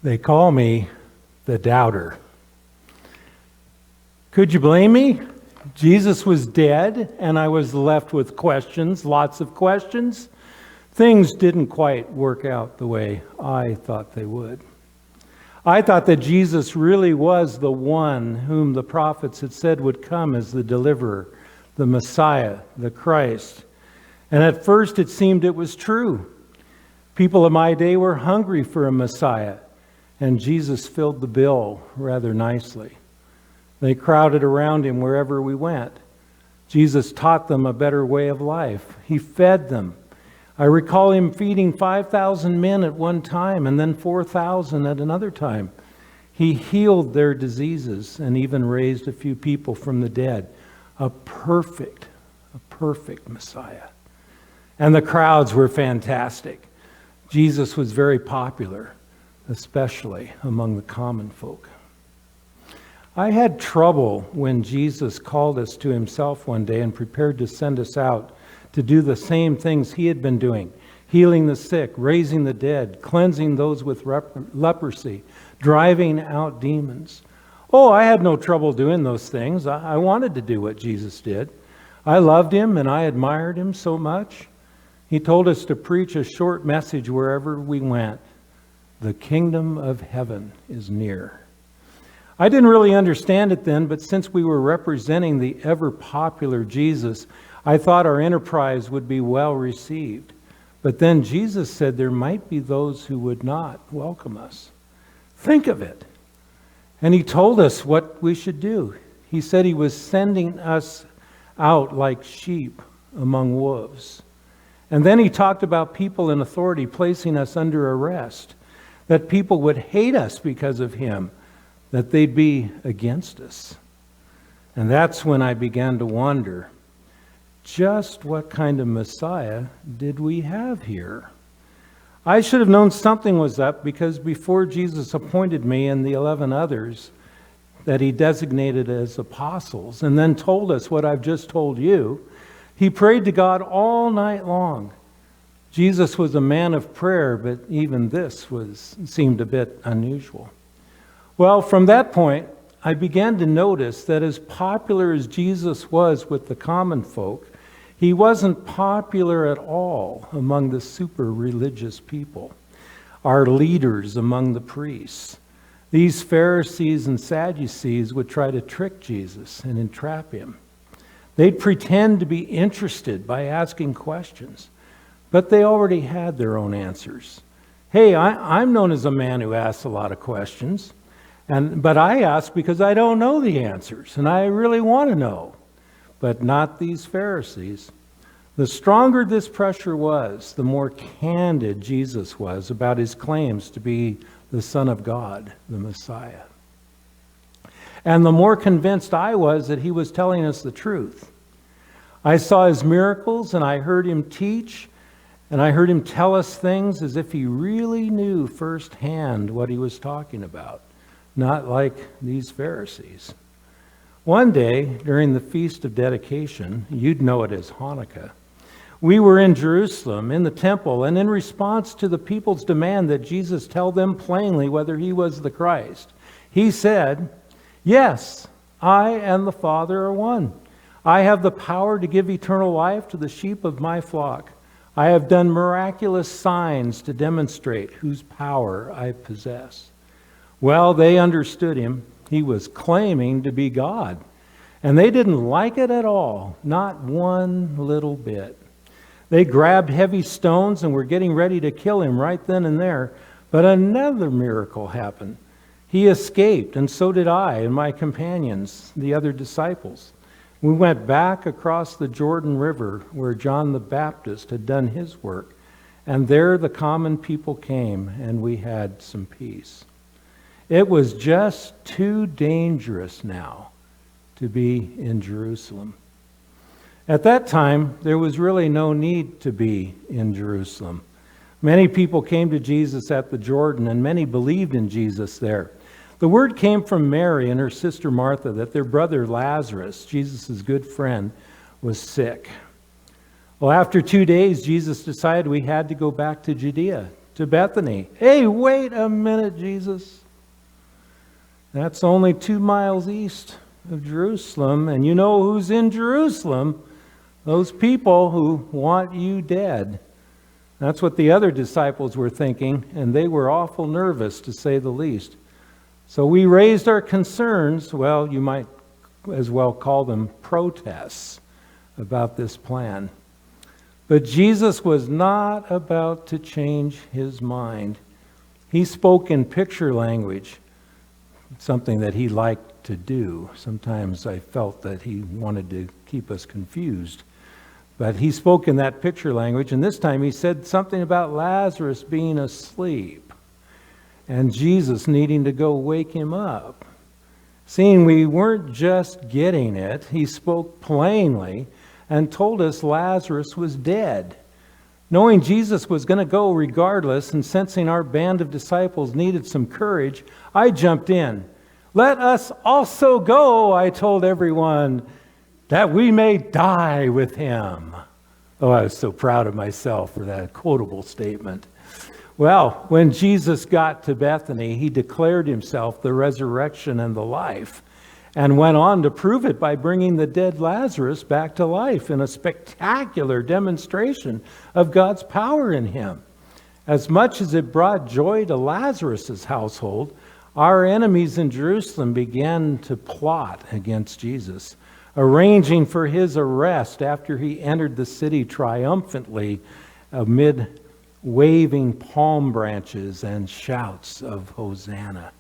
They call me the doubter. Could you blame me? Jesus was dead, and I was left with questions, lots of questions. Things didn't quite work out the way I thought they would. I thought that Jesus really was the one whom the prophets had said would come as the deliverer, the Messiah, the Christ. And at first it seemed it was true. People of my day were hungry for a Messiah, and Jesus filled the bill rather nicely. They crowded around him wherever we went. Jesus taught them a better way of life. He fed them. I recall him feeding 5,000 men at one time and then 4,000 at another time. He healed their diseases and even raised a few people from the dead. A perfect Messiah. And the crowds were fantastic. Jesus was very popular, especially among the common folk. I had trouble when Jesus called us to himself one day and prepared to send us out to do the same things he had been doing, healing the sick, raising the dead, cleansing those with leprosy, driving out demons. Oh, I had no trouble doing those things. I wanted to do what Jesus did. I loved him and I admired him so much. He told us to preach a short message wherever we went. The kingdom of heaven is near. I didn't really understand it then, but since we were representing the ever-popular Jesus, I thought our enterprise would be well received. But then Jesus said there might be those who would not welcome us. Think of it. And he told us what we should do. He said he was sending us out like sheep among wolves. And then he talked about people in authority placing us under arrest, that people would hate us because of him, that they'd be against us. And that's when I began to wonder, just what kind of Messiah did we have here? I should have known something was up, because before Jesus appointed me and the 11 others that he designated as apostles and then told us what I've just told you, he prayed to God all night long. Jesus was a man of prayer, but even this seemed a bit unusual. Well, from that point, I began to notice that as popular as Jesus was with the common folk, he wasn't popular at all among the super religious people, our leaders among the priests. These Pharisees and Sadducees would try to trick Jesus and entrap him. They'd pretend to be interested by asking questions, but they already had their own answers. Hey, I'm known as a man who asks a lot of questions. But I ask because I don't know the answers, and I really want to know. But not these Pharisees. The stronger this pressure was, the more candid Jesus was about his claims to be the Son of God, the Messiah. And the more convinced I was that he was telling us the truth. I saw his miracles, and I heard him teach, and I heard him tell us things as if he really knew firsthand what he was talking about. Not like these Pharisees. One day, during the Feast of Dedication, you'd know it as Hanukkah, we were in Jerusalem, in the temple, and in response to the people's demand that Jesus tell them plainly whether he was the Christ, he said, "Yes, I and the Father are one. I have the power to give eternal life to the sheep of my flock. I have done miraculous signs to demonstrate whose power I possess." Well, they understood him. He was claiming to be God. And they didn't like it at all, not one little bit. They grabbed heavy stones and were getting ready to kill him right then and there. But another miracle happened. He escaped, and so did I and my companions, the other disciples. We went back across the Jordan River where John the Baptist had done his work. And there the common people came, and we had some peace. It was just too dangerous now to be in Jerusalem. At that time, there was really no need to be in Jerusalem. Many people came to Jesus at the Jordan, and many believed in Jesus there. The word came from Mary and her sister Martha that their brother Lazarus, Jesus' good friend, was sick. Well, after 2 days, Jesus decided we had to go back to Judea to Bethany. Hey, wait a minute, Jesus. That's only 2 miles east of Jerusalem, and you know who's in Jerusalem? Those people who want you dead. That's what the other disciples were thinking, and they were awful nervous, to say the least. So we raised our concerns, well, you might as well call them protests, about this plan. But Jesus was not about to change his mind. He spoke in picture language, something that he liked to do. Sometimes I felt that he wanted to keep us confused. But he spoke in that picture language, and this time he said something about Lazarus being asleep and Jesus needing to go wake him up. Seeing we weren't just getting it, he spoke plainly and told us Lazarus was dead. Knowing Jesus was going to go regardless, and sensing our band of disciples needed some courage, I jumped in. Let us also go, I told everyone, that we may die with him. Oh, I was so proud of myself for that quotable statement. Well, when Jesus got to Bethany, he declared himself the resurrection and the life, and went on to prove it by bringing the dead Lazarus back to life in a spectacular demonstration of God's power in him. As much as it brought joy to Lazarus' household, our enemies in Jerusalem began to plot against Jesus, arranging for his arrest after he entered the city triumphantly amid waving palm branches and shouts of Hosanna.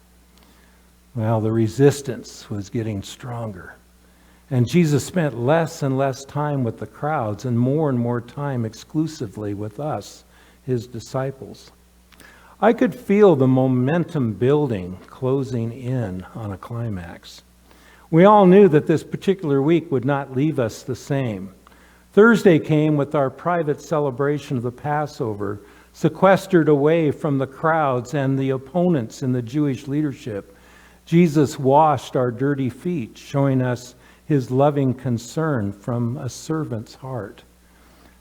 Well, the resistance was getting stronger, and Jesus spent less and less time with the crowds and more time exclusively with us, his disciples. I could feel the momentum building, closing in on a climax. We all knew that this particular week would not leave us the same. Thursday came with our private celebration of the Passover, sequestered away from the crowds and the opponents in the Jewish leadership. Jesus washed our dirty feet, showing us his loving concern from a servant's heart.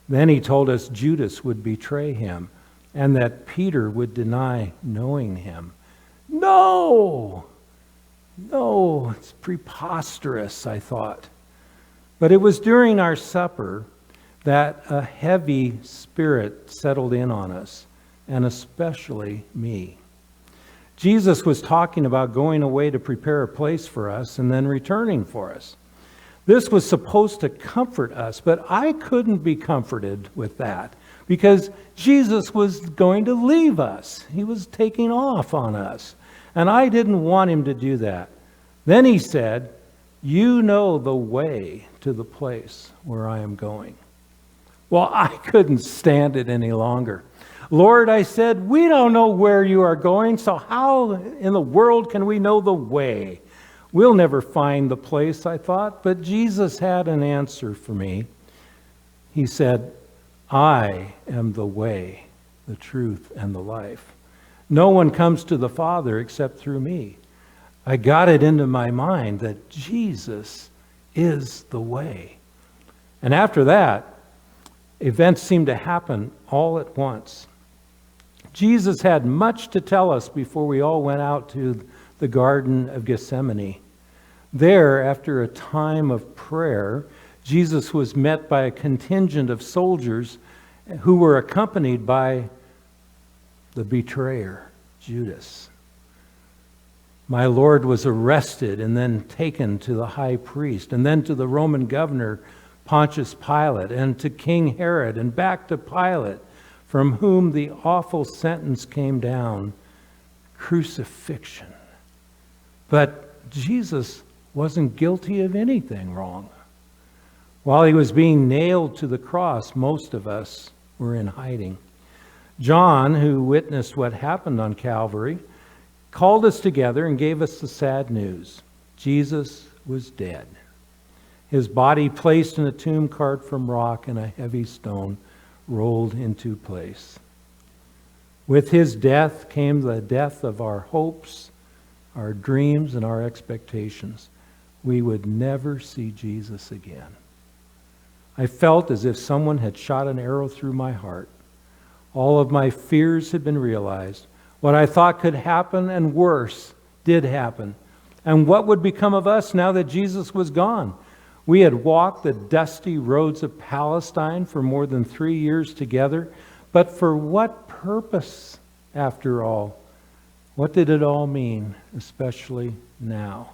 Then he told us Judas would betray him and that Peter would deny knowing him. No, it's preposterous, I thought. But it was during our supper that a heavy spirit settled in on us, and especially me. Jesus was talking about going away to prepare a place for us and then returning for us. This was supposed to comfort us, but I couldn't be comforted with that because Jesus was going to leave us. He was taking off on us, and I didn't want him to do that. Then he said, "You know the way to the place where I am going." Well, I couldn't stand it any longer. "Lord," I said, "we don't know where you are going, so how in the world can we know the way? We'll never find the place," I thought. But Jesus had an answer for me. He said, "I am the way, the truth, and the life. No one comes to the Father except through me." I got it into my mind that Jesus is the way. And after that, events seemed to happen all at once. Jesus had much to tell us before we all went out to the Garden of Gethsemane. There, after a time of prayer, Jesus was met by a contingent of soldiers who were accompanied by the betrayer, Judas. My Lord was arrested and then taken to the high priest, and then to the Roman governor, Pontius Pilate, and to King Herod, and back to Pilate, from whom the awful sentence came down, crucifixion. But Jesus wasn't guilty of anything wrong. While he was being nailed to the cross, most of us were in hiding. John, who witnessed what happened on Calvary, called us together and gave us the sad news. Jesus was dead. His body placed in a tomb carved from rock, and a heavy stone rolled into place. With his death came the death of our hopes, our dreams, and our expectations. We would never see Jesus again. I felt as if someone had shot an arrow through my heart. All of my fears had been realized. What I thought could happen and worse did happen. And what would become of us now that Jesus was gone? We had walked the dusty roads of Palestine for more than 3 years together. But for what purpose, after all? What did it all mean, especially now?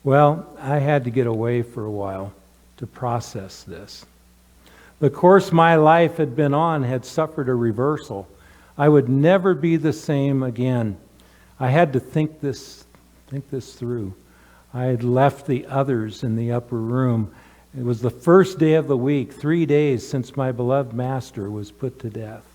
Well, I had to get away for a while to process this. The course my life had been on had suffered a reversal. I would never be the same again. I had to think this through. I had left the others in the upper room. It was the first day of the week, 3 days since my beloved master was put to death.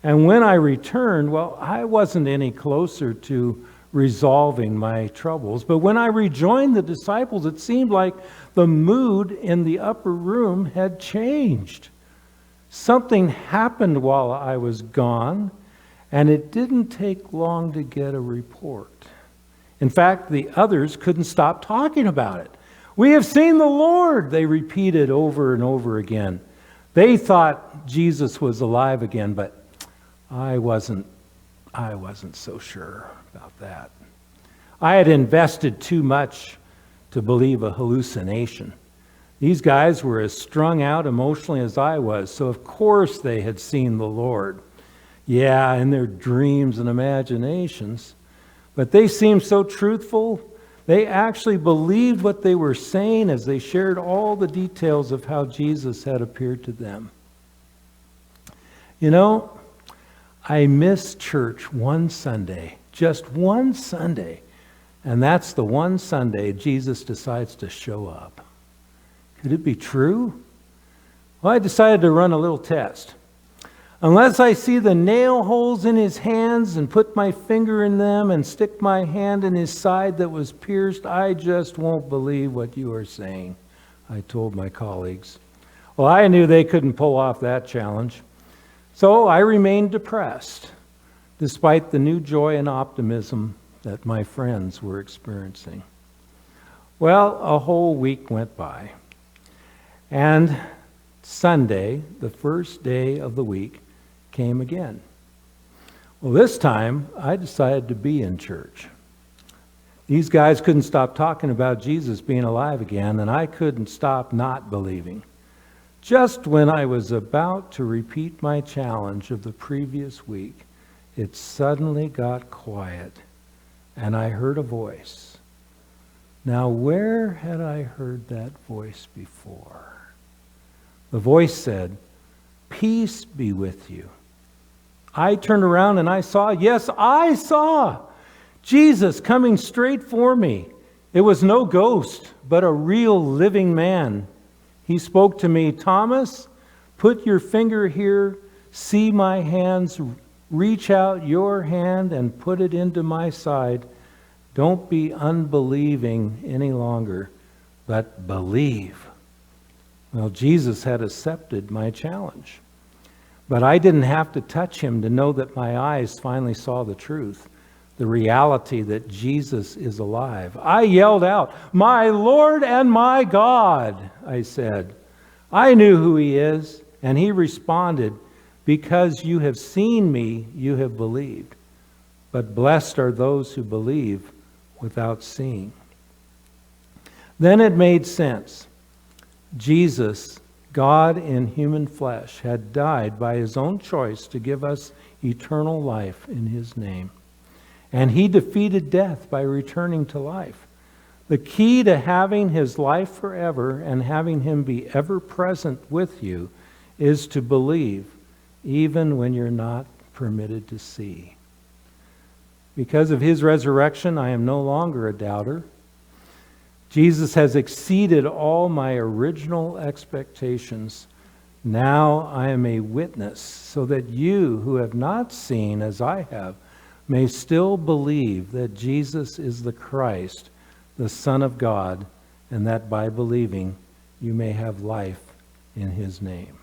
And when I returned, well, I wasn't any closer to resolving my troubles. But when I rejoined the disciples, it seemed like the mood in the upper room had changed. Something happened while I was gone, and it didn't take long to get a report. In fact, the others couldn't stop talking about it. "We have seen the Lord," they repeated over and over again. They thought Jesus was alive again, but I wasn't so sure about that. I had invested too much to believe a hallucination. These guys were as strung out emotionally as I was, so of course they had seen the Lord. Yeah, in their dreams and imaginations. But they seemed so truthful. They actually believed what they were saying as they shared all the details of how Jesus had appeared to them. You know, I missed church one Sunday, just one Sunday. And that's the one Sunday Jesus decides to show up. Could it be true? Well, I decided to run a little test. Unless I see the nail holes in his hands and put my finger in them and stick my hand in his side that was pierced, I just won't believe what you are saying, I told my colleagues. Well, I knew they couldn't pull off that challenge. So I remained depressed, despite the new joy and optimism that my friends were experiencing. Well, a whole week went by. And Sunday, the first day of the week, came again. Well, this time, I decided to be in church. These guys couldn't stop talking about Jesus being alive again, and I couldn't stop not believing. Just when I was about to repeat my challenge of the previous week, it suddenly got quiet, and I heard a voice. Now, where had I heard that voice before? The voice said, "Peace be with you." I turned around and I saw Jesus coming straight for me. It was no ghost, but a real living man. He spoke to me, "Thomas, put your finger here, see my hands, reach out your hand and put it into my side. Don't be unbelieving any longer, but believe." Well, Jesus had accepted my challenge. But I didn't have to touch him to know that my eyes finally saw the truth, the reality that Jesus is alive. I yelled out, "My Lord and my God," I said. I knew who he is, and he responded, "Because you have seen me, you have believed. But blessed are those who believe without seeing." Then it made sense. Jesus, God in human flesh, had died by his own choice to give us eternal life in his name. And he defeated death by returning to life. The key to having his life forever and having him be ever present with you is to believe, even when you're not permitted to see. Because of his resurrection, I am no longer a doubter. Jesus has exceeded all my original expectations. Now I am a witness, so that you who have not seen as I have may still believe that Jesus is the Christ, the Son of God, and that by believing you may have life in his name.